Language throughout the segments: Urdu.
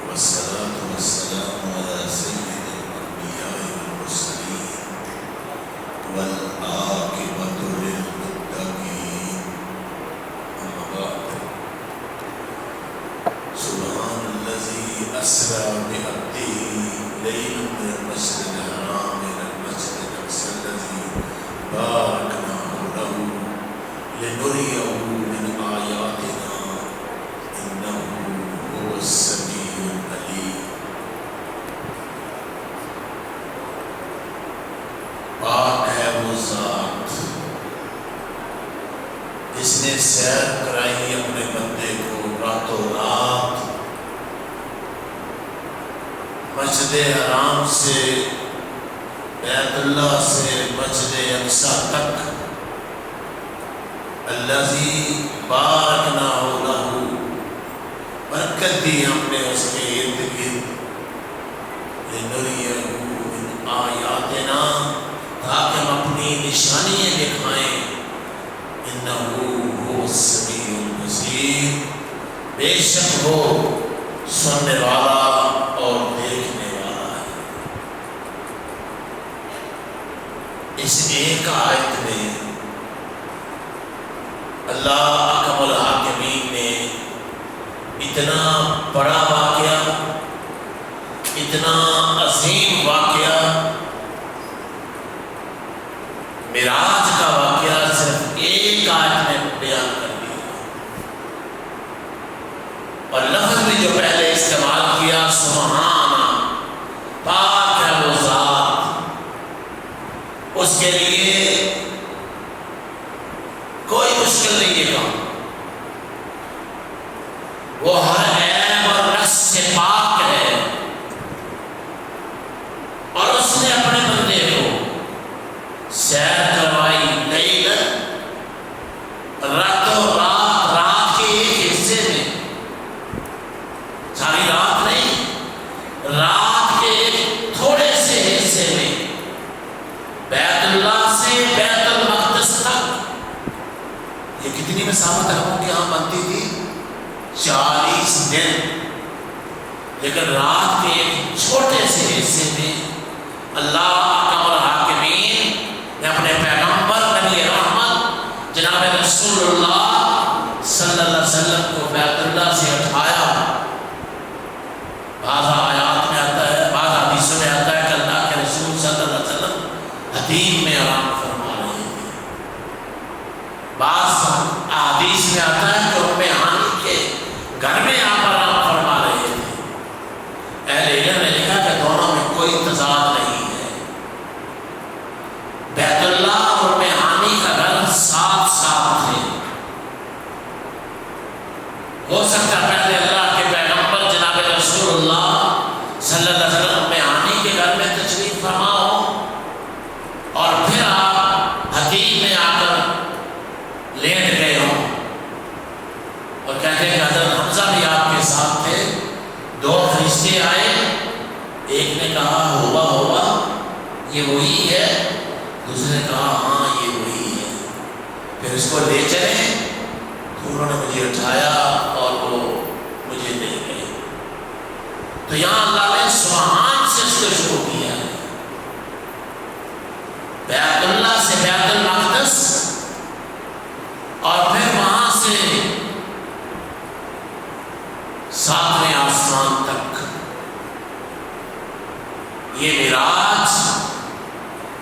والصلاة والسلام على سيد الأنبياء والمرسلين والعاقبة للمتقين. أما بعد، سبحان الذي أسرى بعبده ليلا من المسجد الحرام إلى المسجد الأقصى الذي باركنا حوله لنريه من آياتنا إنه هو السميع العليم. پاک ہے وہ ذات جس نے سیر کرائی اپنے بندے کو راتوں رات مسجد حرام سے بیت اللہ سے مسجد اقصی تک الذی بارکنا حولہ، برکت دی ہم نے اس کے ارد گرد، لنریہ من آیاتنا، تاکہ ہم اپنی نشانیاں دکھائیں، انہ هو السمیع البصیر، بے شک وہ سننے والا اور دیکھنے والا ہے۔ اس ایک آیت میں اللہ احکم الحاکمین نے اتنا بڑا واقعہ، اتنا عظیم واقعہ، معراج کا واقعہ صرف ایک آیت میں بیان کر دیا، اور لفظ بھی جو پہلے استعمال کیا سبحانہ، پاک ہے وہ ذات، اس کے لیے کوئی مشکل نہیں ہے کام، وہ ہر عیب اور نقص سے پاک ہے، اور اس نے اپنے بندے کو سیر کروائی لیل، راتوں رات کے ایک حصے میں، ساری رات نہیں، رات کے ایک تھوڑے سے حصے میں، بیت اللہ سے بیت المقدس تک، یہ کتنی مسافت ہم کے ہاں بنتی تھی؟ 40 دن، لیکن رات کے ایک چھوٹے سے حصے میں اللہ احکم الحاکمین نے اپنے پیغمبر نبی رحمت جناب رسول اللہ صلی اللہ علیہ وسلم کو بیت اللہ سے اٹھایا۔ بعض آیات میں آتا ہے، بعض حدیثوں میں آتا ہے کہ اللہ کے رسول صلی اللہ علیہ وسلم حدیم میں آرام فرما رہے تھے، بعض حدیث میں آتا ہے کہ ام ہانی کے گھر میں آپ آرام فرما رہے تھے۔ اہل علم نے لکھا کہ دونوں میں کوئی تضاد نہیں ہے، بیت اللہ اور ام ہانی کا گھر ساتھ ساتھ تھے۔ ہو سکتا ہے پہلے اللہ کے پیغمبر جناب رسول اللہ صلی اللہ علیہ وسلم ام ہانی کے گھر میں تشریف فرما ہو، اور پھر آپ حدیث میں آ کر لیٹ گئے ہوں، اور کہتے ہیں کہ حضرت حمزہ بھی آپ کے ساتھ تھے، 2 فرشتے آئے، ایک نے کہا ہوا یہ وہی ہے، دوسرے نے کہا ہاں یہ وہی ہے، پھر اس کو لے چلے، تو انہوں نے مجھے اٹھایا اور وہ مجھے لے گئے۔ تو یہاں اللہ نے سبحان سے اس کو شروع کیا ہے، بیت اللہ سے بیت المقدس، اور پھر وہاں سے 7ویں آسمان تک۔ یہ معراج،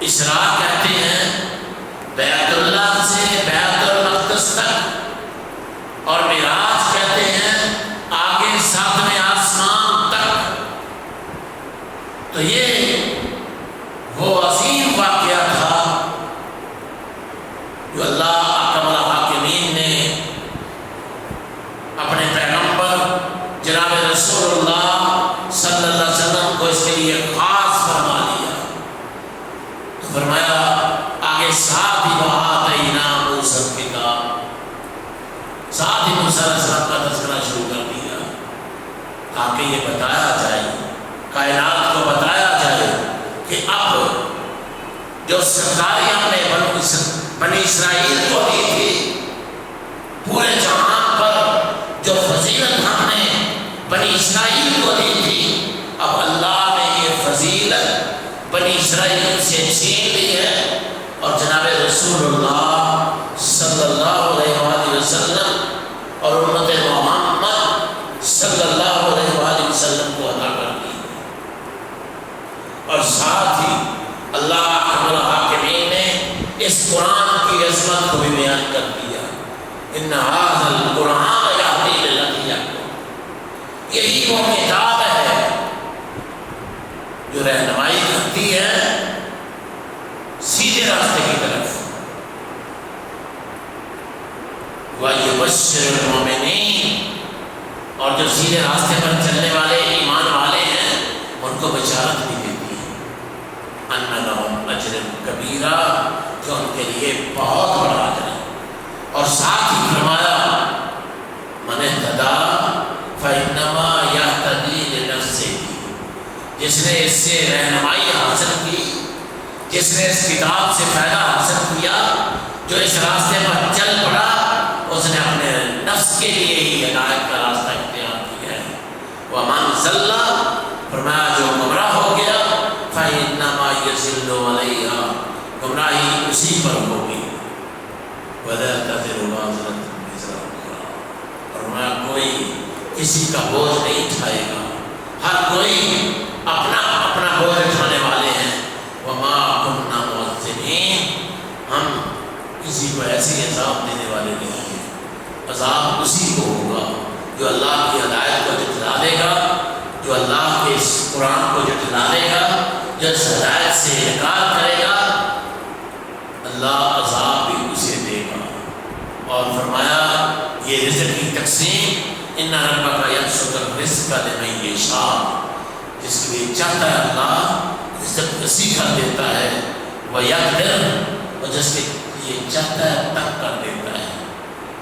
اسراء کہتے ہیں بیت اللہ سے بیت المقدس تک، اور معراج کہتے ہیں آگے 7ویں آسمان تک۔ تو یہ وہ عظیم واقعہ تھا جو اللہ احکم الحاکمین نے اپنے پیغمبر جناب رسول اللہ صلی اللہ علیہ وسلم کو اس کے لیے خاص فرما دیا۔ تو فرمایا آگے ساتھ ہی وَآتَيْنَا مُوسَى الْكِتَابَ، ساتھ ہی موسیٰ علیہ السلام کا تذکرہ شروع کر دیا، تاکہ یہ بتایا جائے، کائنات کو بتایا جائے کہ اب جو سرداری ہم نے بنی اسرائیل کو دی تھی، پورے جہان پر جو فضیلت ہم نے بنی اسرائیل کو دی بنی اسرائیل سے چھین لی ہے اور جناب رسول اللہ صلی اللہ علیہ وآلہ وسلم اور امت محمد صلی اللہ علیہ وآلہ وسلم کو عطا کر دی، اور ساتھ ہی اللہ احکم الحاکمین نے اس قرآن کی عظمت کو بھی بیان کر دیا، ان ھذا القرآن یہدی للتی ہے، یہی وہ کتاب ہے جو رہنمائی کرتی ہے سیدھے راستے کی طرف، وَيُبَشِّرُ الْمُؤْمِنِينَ، اور جو سیدھے راستے پر چلنے والے ایمان والے ہیں ان کو بشارت بھی دیتی ہے، أَنَّ لَهُمْ أَجْرًا كَبِيرًا، کہ ان کے لیے بہت بڑا اجر ہے، اور ساتھ ہی فرمایا مَنِ اهْتَدَىٰ فَإِنَّمَا يَهْتَدِي لِنَفْسِهِ، جس نے اس سے رہنمائی حاصل کی، جس نے اس کتاب سے فائدہ حاصل کیا، جو اس راستے پر چل پڑا، اس نے اپنے نفس کے لیے ہی ہدایت کا راستہ اختیار کیا ہے، وَمَنْ ضَلَّ، فرمایا جو گمراہ ہو گیا، فَإِنَّمَا يَضِلُّ عَلَيْهَا، گمراہی اسی پر ہوگی، وَلَا تَزِرُ وَازِرَةٌ وِزْرَ أُخْرَىٰ، فرمایا کوئی کسی کا بوجھ نہیں اٹھائے گا، ہر کوئی اپنا اپنا بوجھ اٹھانے والے ہیں، وَمَا كُنَّا مُعَذِّبِينَ، ہم کسی کو ایسی عذاب دینے والے نہیں ہیں، عذاب اسی کو ہوگا جو اللہ کی ہدایت کو جھٹلا دے گا، جو اللہ کے اس قرآن کو جھٹلا دے گا، جو اس ہدایت سے انکار کرے گا، اللہ عذاب بھی اسے دے گا، اور فرمایا یہ رزق کی تقسیم، إِنَّ رَبَّكَ يَبْسُطُ الرِّزْقَ لِمَن يَشَاءُ، جس کے لیے چاہتا ہے اللہ رزق وسیع کر دیتا ہے، وَيَقْدِرُ، اور جس کے لیے چاہتا ہے تنگ کر دیتا ہے،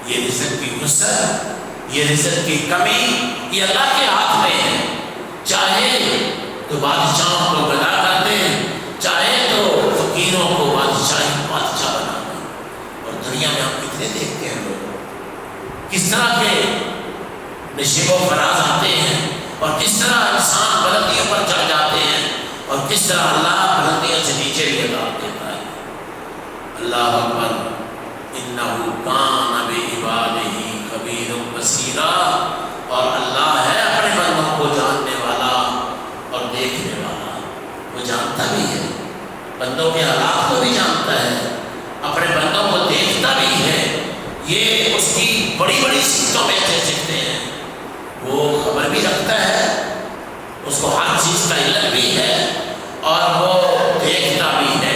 یہ رزق کی وسعت، یہ رزق کی کمی، یہ اللہ کے ہاتھ میں ہے، چاہے تو بادشاہوں کو بنا کر دے، چاہے تو فقیروں کو بادشاہ بنا دے، اور دنیا میں ہم کتنے دیکھتے ہیں لوگ کس طرح کے نشیب و فراز آتے ہیں، اور کس طرح انسان بلندیوں پر چڑھ جاتے ہیں، اور کس طرح اللہ بلندیوں سے نیچے بھی عذاب دیتا ہے، اللہ اکبر، إِنَّهُ كَانَ بِعِبَادِهِ خَبِيرٌ بَصِيرًا، اور اللہ ہے اپنے بندوں کو جاننے والا اور دیکھنے والا، وہ جانتا بھی ہے، بندوں کے حالات کو بھی جانتا ہے، اپنے بندوں کو دیکھتا بھی ہے، یہ اس کی بڑی بڑی صفتوں میں سے سکتے ہیں، وہ خبر بھی رکھتا ہے، اس کو ہر چیز کا علم بھی ہے، اور وہ دیکھتا بھی ہے،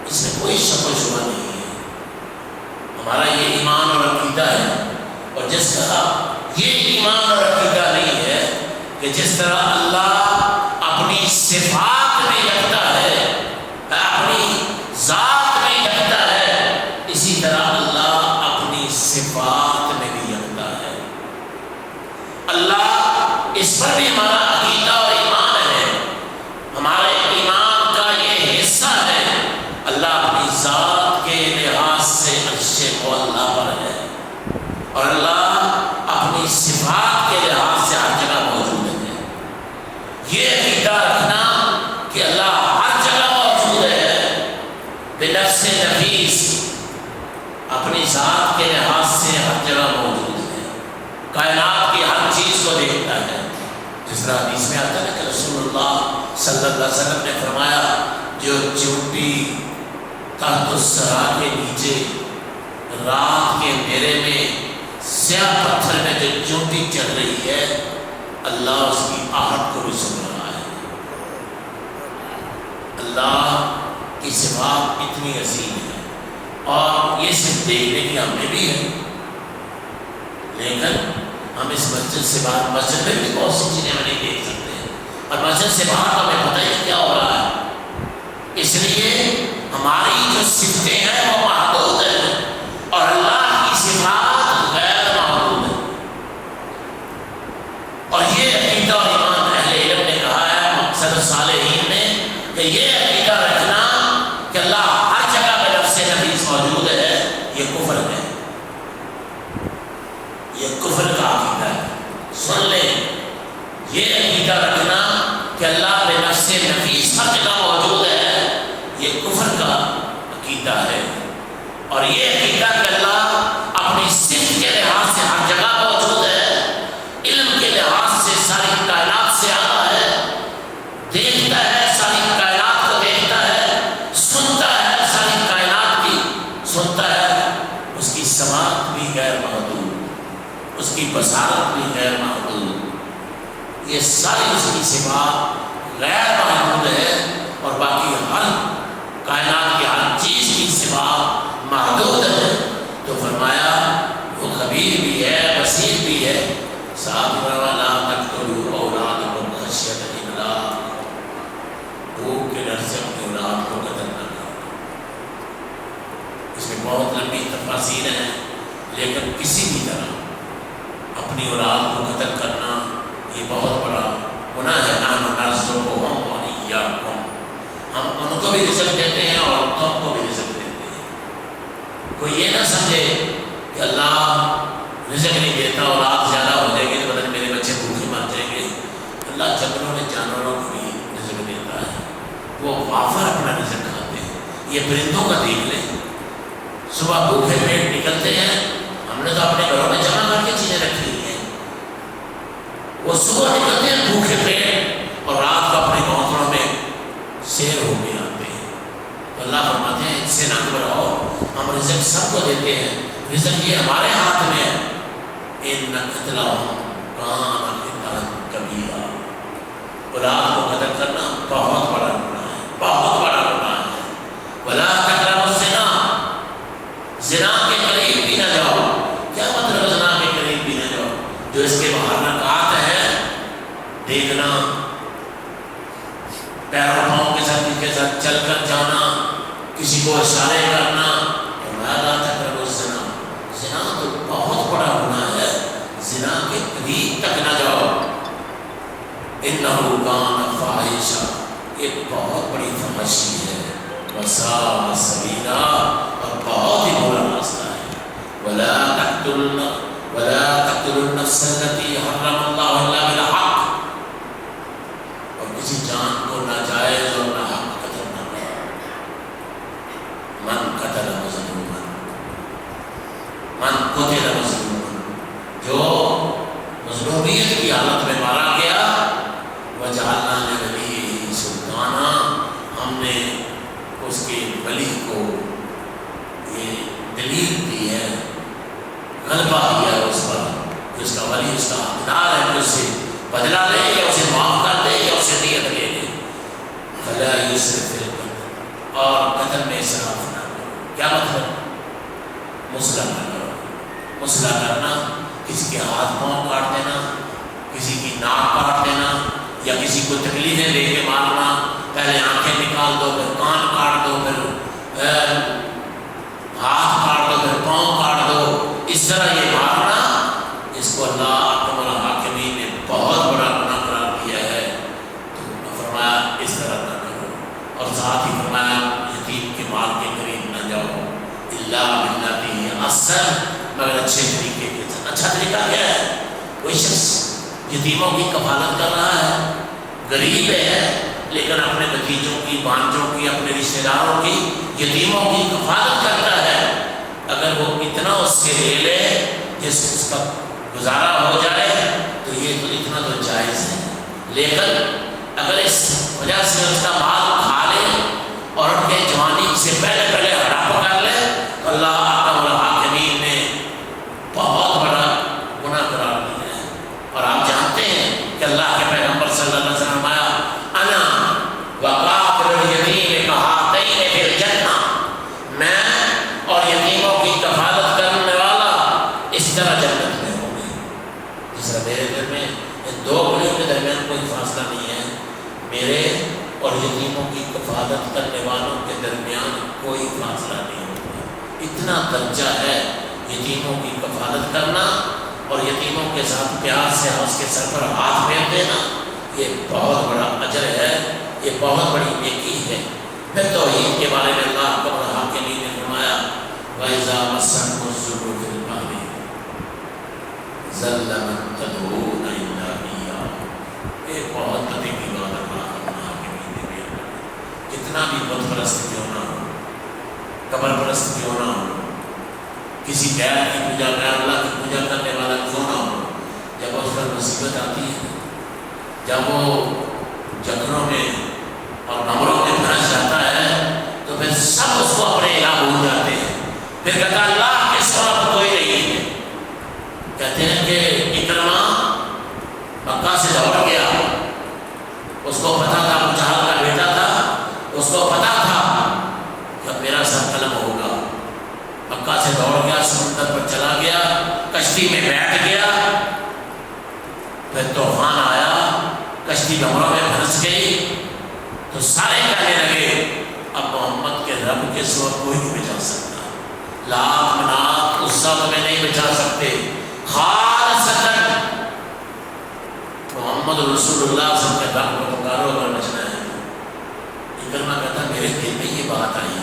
اس میں کوئی شک و شبہ نہیں ہے، ہمارا یہ ایمان اور عقیدہ ہے، اور جس طرح یہ ایمان اور عقیدہ نہیں ہے کہ جس طرح اللہ اپنی صفات میں یکتا ہے، اپنی ذات میں یکتا ہے، اسی طرح اللہ اپنی صفات میں بھی یکتا ہے، اللہ اس پر بھی ہمارا عقیدہ اور ایمان ہے، ہمارے ایمان کا یہ حصہ ہے، اللہ اپنی ذات کے لحاظ سے عرش معلیٰ پر ہے، اور اللہ اپنی صفات کے لحاظ سے ہر جگہ موجود ہے، یہ عقیدہ رکھنا کہ اللہ ہر جگہ موجود ہے، بنفس نفیس، اپنی ذات کے لحاظ سے ہر جگہ موجود ہے، کائنات کی ہر چیز کو دیکھتا ہے، جس طرح حدیث میں آتا ہے کہ رسول اللہ صلی اللہ علیہ وسلم نے فرمایا جو چونٹی تحت الثرا کے نیچے رات کے اندھیرے میں سیاہ پتھر میں جو چونٹی چل رہی ہے، اللہ اس کی آہٹ کو بھی سن رہا ہے، اللہ کی صفات اتنی عظیم ہے، اور یہ صرف دیکھنے کی ہمیں بھی ہے، لیکن ہم اس مسجد سے باہر، مسجد میں بھی بہت سی چیزیں ہم نہیں دیکھ سکتے ہیں، اور مسجد سے باہر ہمیں پتہ ہی کیا ہو رہا ہے، اس لیے ہماری جو صفتیں ہیں وہ محدود ہیں، اور اللہ کی صفات غیر محدود ہیں، اور یہ عقیدہ اور ایمان اہل علم نے کہا ہے، مقصد صالحین نے، کہ یہ عقیدہ رکھنا کہ اللہ ہر جگہ پہ نفس نفیس موجود ہے، یہ کفر ہے، یہ کفر کا عقیدہ ہے، سن لیں، یہ عقیدہ رکھنا کہ اللہ بے نفس نفیس ہر جگہ یہ حقیقت کہ اللہ اپنی صفت کے لحاظ سے ہر جگہ موجود ہے، علم کے لحاظ سے ساری کائنات سے آتا ہے، دیکھتا ہے ساری کائنات کو دیکھتا ہے، سنتا ہے ساری کائنات کی سنتا ہے، اس کی سماعت بھی غیر محدود، اس کی بصارت بھی غیر محدود، یہ ساری اس کی صفات غیر محدود ہے، اور باقی ہر کائنات کی ہر چیز کی صفات محدود ہے۔ تو فرمایا وہ خبیر بھی ہے، بصیر بھی ہے، ساتھ والا تقتلوا اولادکم خشیۃ املاق، بھوک کے ڈر سے اپنی اولاد کو قتل نہ کرو۔ اس میں بہت لمبی تفاصیل ہیں، لیکن کسی بھی طرح اپنی اولاد کو قتل کرنا یہ بہت بڑا گناہ ہے۔ نحن نرزقهم وإياكم، ہم ان کو بھی رزق دیتے ہیں اور تم کو بھی رزق دیتے ہیں۔ کوئی یہ نہ سمجھے کہ اللہ رزق نہیں دیتا، اولاد زیادہ ہو جائے گی تو پتہ نہیں میرے بچے بھوکے مر جائیں گے۔ اللہ جنگلوں میں جانوروں کو بھی رزق دیتا ہے، وہ وافر اپنا رزق کھاتے ہیں۔ یہ پرندوں کا دیکھ لیں، صبح بھوکے پیٹ نکلتے ہیں، ہم نے تو اپنے گھروں میں جمع کر کے چیزیں رکھی ہیں، وہ صبح نکلتے ہیں بھوکے پیٹ اور رات کو اپنے گھونسلوں میں سیر ہو کے آتے ہیں۔ تو اللہ فرماتے ہیں ان سے نہ گھبراؤ، ہم رزق سب کو دیتے ہیں، رزق یہ ہمارے ہاتھ میں ہے۔ ان قتلهم کان خطأ کبیرا، اولاد کو قتل کرنا بہت بڑا گناہ ہے، بہت بڑا گناہ ہے۔ ولا تقربوا الزنا، زنا کے قریب بھی نہ جاؤ۔ کیا مطلب زنا کے قریب بھی نہ جاؤ؟ جو اس کے محرکات ہیں، دیکھنا، پیروں پاؤں کے ساتھ چل کر جانا، کسی کو اشارے کرنا، لا تقربوا الزنا، زنا تو بہت بڑا گناہ ہے، زنا کے قریب تک نہ جاؤ۔ انہ کان فاحشہ، یہ بہت بڑی فحاشی ہے، وساء سبیلا، اور بہت ہی برا راستہ ہے۔ ولا تقتلوا النفس التي حرم الله الا بالحق، اور کسی جان کو ناجائز اور ناحق قتل نہ کرو۔ من قتل مظلوما، من قتل مظلوما، جو مظلومیت کی حالت میں مارا گیا، وجعلنا لوليه سلطانا، ہم نے اس کے ولی کو یہ دلیل دی ہے، غلبہ دیا ہے اس پر، کہ اس کا ولی اس کا حقدار ہے کہ اس سے بدلہ لے یا اسے معاف کر دے یا اسے دیت لے لے۔ فلا یسرف فی القتل، اور قتل میں اسراف نہ کرو۔ کیا مطلب؟ مسئلہ نہ کرو۔ مسئلہ کرنا، کسی کے ہاتھ پاؤں کاٹ دینا، کسی کی ناک کاٹ دینا، یا کسی کو تکلیفیں دے کے مارنا، پہلے آنکھیں نکال دو، پھر کان کاٹ دو، پھر ہاتھ کاٹ دو، پھر پاؤں کاٹ دو، اس طرح یہ مارنا، اس کو اللہ احکم الحاکمین نے بہت بڑا گناہ قرار دیا ہے۔ تو فرمایا اس طرح نہ کرو، اور ساتھ ہی فرمایا یتیم کے مال کے قریب نہ جاؤ، الا باللتی ہی احسن، مگر اچھے طریقے کے ساتھ۔ اچھا طریقہ کیا ہے؟ کوئی شخص یتیموں کی کفالت کر رہا ہے، غریب ہے، لیکن اپنے بھتیجوں کی، بھانجوں کی، اپنے رشتہ داروں کی، یتیموں کی کفالت کرتا ہے، اگر وہ اتنا اس سے لے لے جس اس کا گزارا ہو جائے تو یہ تو اتنا تو جائز ہے، لیکن اگر اس وجہ سے اس کا مال کھا لے اور ان کے جوانی سے پہلے ہڑپ کر لے تو اللہ احکم الحاکمین نے بہت بڑا گناہ قرار دیا ہے۔ اور آپ جانتے ہیں کہ اللہ کے پیغمبر صلی اللہ علیہ وسلم آیا، انا وقافل الیتیم کہاتین فی الجنہ، میں اور یتیموں کی کفالت کرنے والا اس طرح جنت میں ہوں گے۔ جس طرح میرے گھر میں ان دو گھڑیوں کے درمیان کوئی فاصلہ نہیں ہے، میرے اور یتیموں کی کفالت کرنے والوں کے درمیان کوئی فاصلہ نہیں ہوتا۔ اتنا درجہ ہے یتیموں کی کفالت کرنا اور یتیموں کے ساتھ پیار سے اس کے سر پر ہاتھ پھیر دینا، یہ بہت بڑا اجر ہے، یہ بہت بڑی نیکی ہے۔ پھر توحید کے بارے میں اللہ کو حاکمین نے فرمایا، وَإِذَا مَسَّكُمُ الضُّرُّ فِي الْبَحْرِ ضَلَّ مَن تَدْعُونَ إِلَّا إِيَّاهُ، یہ بہت بڑی بات اللہ حاکمین نے بیان کی۔ کتنا بھی بت پرست کیوں نہ ہو، قبر پرست کیوں نہ ہو، کسی غیر کی پوجا کر اللہ کی پوجا کرنے والا کیوں نہ ہو، جب اس پر مصیبت آتی ہے، جب وہ جگروں میں اور نمبروں میں پھنس جاتا ہے تو پھر سب اس کو اپنے الہ بھول جاتے ہیں، پھر کہتا اللہ کے سوا کوئی نہیں ہے۔ کہتے ہیں کہ اکرمہ مکہ سے دوڑ گیا، اس کو پتا تھا ابو جہل کا بیٹا تھا، اس کو پتا تھا کہ میرا سر قلم ہوگا، مکہ سے دوڑ گیا، سمندر پر چلا گیا، کشتی میں بیٹھ گیا، پھر طوفان آیا، کشتی ڈبروں میں پھنس گئی، تو سارے کہنے لگے اب محمد کے رب کے سوا کوئی نہیں بچا سکتا، لات منات غصہ تمہیں نہیں بچا سکتے، خالصتاً محمد رسول اللہ صلی اللہ علیہ وسلم کے رب کو پکارو اگر بچنا ہے۔ اکرمہ کہتا میرے دل میں یہ بات آئی،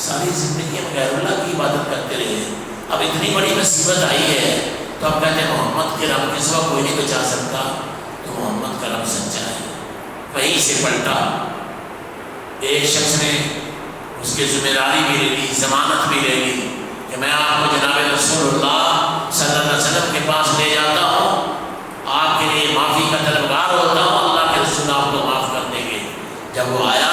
ساری زندگی ہم غیر اللہ کی عبادت کرتے رہے، اب اتنی بڑی مصیبت آئی ہے تو اب کہتے ہیں محمد کے رب کے سوا کوئی نہیں بچا سکتا، تو محمد کا رب سچا ہے۔ وہیں سے پلٹا، ایک شخص نے اس کی ذمہ داری بھی لے لی، ضمانت بھی لے لی کہ میں آپ کو جناب رسول اللہ صلی اللہ علیہ وسلم کے پاس لے جاتا ہوں، آپ کے لیے معافی کا طلبگار ہوتا ہوں، اللہ کے رسول آپ کو معاف کر دیں گے۔ جب وہ آیا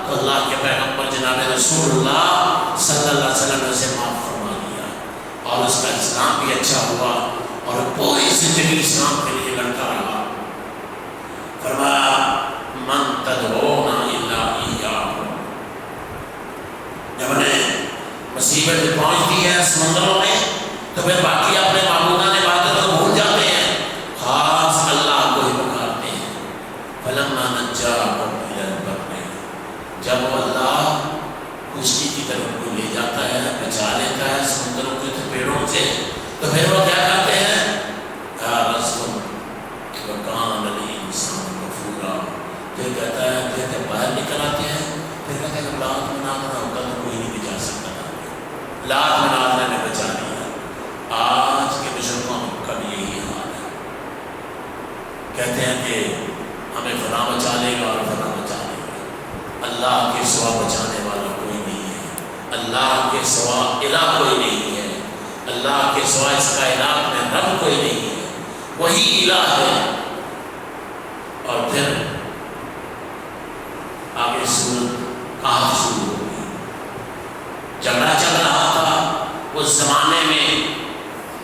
تو اللہ کے پیغمبر جناب رسول اللہ صلی اللہ علیہ وسلم نے اسے معاف فرما دیا، اور اس کا اسلام بھی اچھا ہوا، اور پوری زندگی اسلام کے لیے لڑتا رہا۔ فرمایا من تدعون الا ایاہ، جب انہیں مصیبت پہنچتی ہے سمندروں میں تو پھر باقی اپنے معبودان عبادت کو بھول جاتے ہیں، خاص اللہ کو ہی پکارتے ہیں۔ فلما نجاکم الی البر، جب وہ اللہ خشکی کی طرف کو لے جاتا ہے، بچا لیتا ہے سمندروں کے تھپیڑوں سے، تو پھر وہ کیا کرتے ہیں؟ وکان الانسان غفورا، پھر کہتا ہے پھر باہر نکل آتے ہیں، پھر کہتے ہیں کہ لات مناظرہ ہوتا تو کوئی نہیں بچا سکتا تھا، لات مناظرہ نے بچا لیا۔ آج کے مشرقوں کا بھی یہی حال ہے، کہتے ہیں کہ ہمیں فلاں بچا لے گا اور فلاں بچا لے گا، اللہ کے سوا بچانے والا کوئی نہیں ہے، اللہ کے سوا الہ کوئی نہیں ہے، اللہ کے سوا اس کائنات میں رب کوئی نہیں ہے، وہی الہ ہے۔ اور پھر آگے سورت کہف شروع ہو گئی، جھگڑا چل رہا تھا اس زمانے میں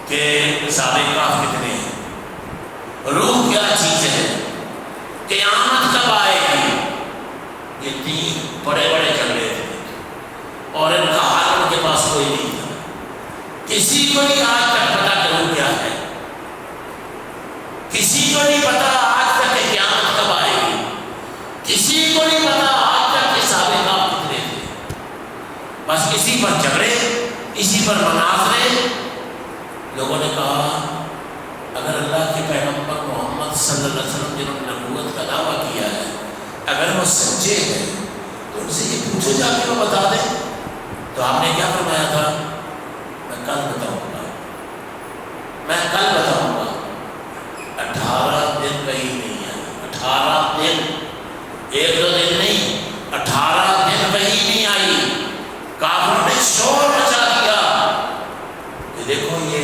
کہ اصحاب کہف کتنے ہیں، روح کیا چیز ہے، قیامت کب آئے گی، یہ تین بڑے بڑے جھگڑے تھے، اور ان کا حل ان کے پاس کوئی نہیں تھا، کسی کو نہیں آج تک پتا کہ روح کیا ہے، کسی کو نہیں پتا آج تک کہ قیامت کب آئے گی، کسی کو نہیں پتا آج تک کہ اصحاب کہف کتنے تھے، بس اسی پر جھگڑے، اسی پر مناظرے۔ لوگوں نے کہا اگر اللہ کے پیغمبر محمد صلی اللہ علیہ وسلم جنہوں نے نبوت کا دعویٰ کیا ہے اگر وہ سچے ہیں تو ان سے یہ پوچھو جا کے وہ بتا دیں۔ تو آپ نے کیا فرمایا تھا؟ میں کل بتاؤں گا، میں کل بتاؤں گا۔ 18 دن کہیں نہیں آئی، 18 دن، ایک دو دن نہیں، 18 دن کہیں نہیں آئی، کافروں نے شور مچا دیا کہ دیکھو یہ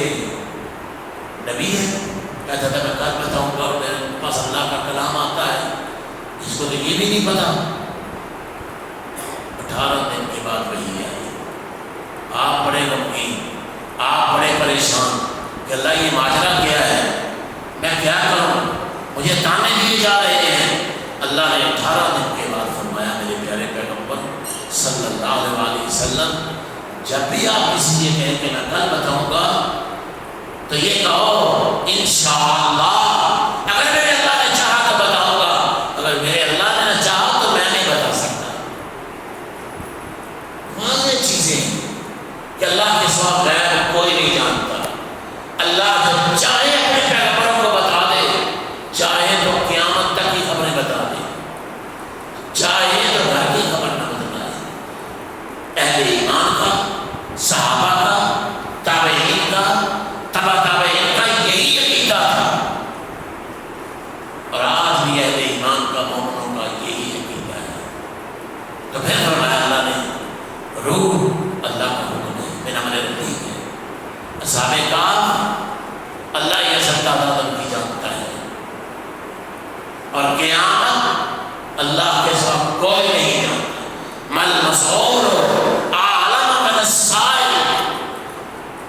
نبی ہے، کہتا تھا میں کل بتاؤں گا، اور میرے پاس اللہ کا کلام آتا ہے، اس کو تو یہ بھی نہیں پتا۔ 18 دن کے بعد وہی آئی، آپ بڑے غمگین، آپ بڑے پریشان کہ اللہ یہ ماجرا کیا ہے، میں کیا کروں، مجھے تانے دیے جا رہے ہیں۔ اللہ نے 18 دن کے بعد فرمایا میرے پیارے پیغمبر صلی اللہ علیہ وسلم، جب بھی آپ کسی سے کہیں کہ میں کل بتاؤں گا تو یہ کہو انشاءاللہ، اگر میرے اللہ نے چاہا تو بتاؤں گا، اگر میرے اللہ نے نہ چاہا تو میں نہیں بتا سکتا۔ واضح چیزیں کہ اللہ کے سوا غیب کوئی نہیں جانتا، اللہ جو چاہے اپنے پیغمبروں کو بتا دے، چاہے تو قیامت تک کی خبریں بتا دے، چاہے تو گھر کی خبر نہ بتائے۔ اہل ایمان کا، صحابہ کا، تابعین کا، تبع تابعین کا یہی عقیدہ تھا، اور آج بھی اہل ایمان کا، مومنوں کا یہی عقیدہ ہے۔ تو پھر فرمایا اللہ نے روح اللہ کا حکم ہے، من امر ربی ہے، اصحاب کہف اللہ یہ سب تعداد ان کی جانتا ہے، اور قیامت اللہ کے ساتھ کوئی نہیں جانتا۔ مل مسعور اعلم من السائل،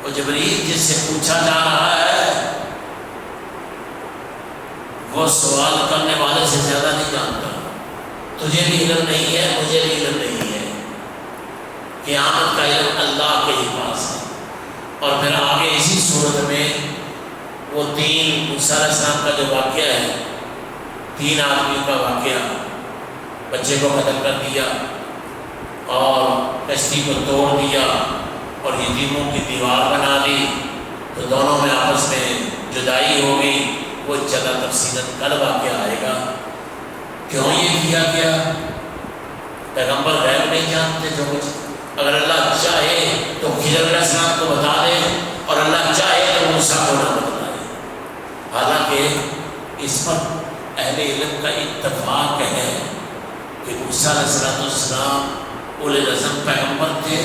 وہ جبریل جس سے پوچھا جا رہا ہے وہ سوال کرنے والے سے زیادہ نہیں جانتا۔ تجھے بھی علم نہیں ہے، مجھے بھی علم نہیں ہے، قیامت کا علم اللہ کے ہی پاس ہے۔ اور پھر آگے اسی صورت میں وہ تین موسیٰ علیہ السلام کا جو واقعہ ہے، تین آدمیوں کا واقعہ، بچے کو قتل کر دیا اور کشتی کو توڑ دیا اور یتیموں کی دیوار بنا دی، تو دونوں میں آپس میں جدائی ہو گئی، وہ جگہ تفصیلاً کل واقعہ آئے گا۔ کیوں یہ کیا گیا؟ پیغمبر غیب نہیں جانتے جو کچھ، اگر اللہ چاہے تو خضر علیہ السلام کو بتا دے اور اللہ چاہے تو موسیٰ کو نہ بتائے۔ حالانکہ اس پر اہل علم کا اتفاق ہے کہ موسیٰ علیہ السلام اولو العزم پیغمبر تھے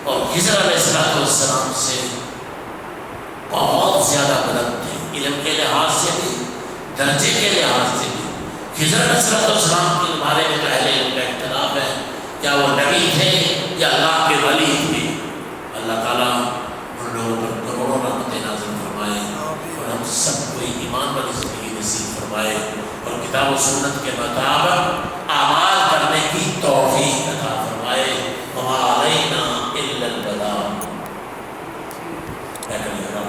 اور خضر علیہ السلام سے بہت زیادہ بلند تھے، علم کے لحاظ سے بھی، درجے کے لحاظ سے بھی۔ خضر علیہ السلام کے بارے میں تو اہل علم کا اختلاف ہے، کیا وہ نبی تھے یا اللہ کے ولی تھے؟ اللہ تعالیٰ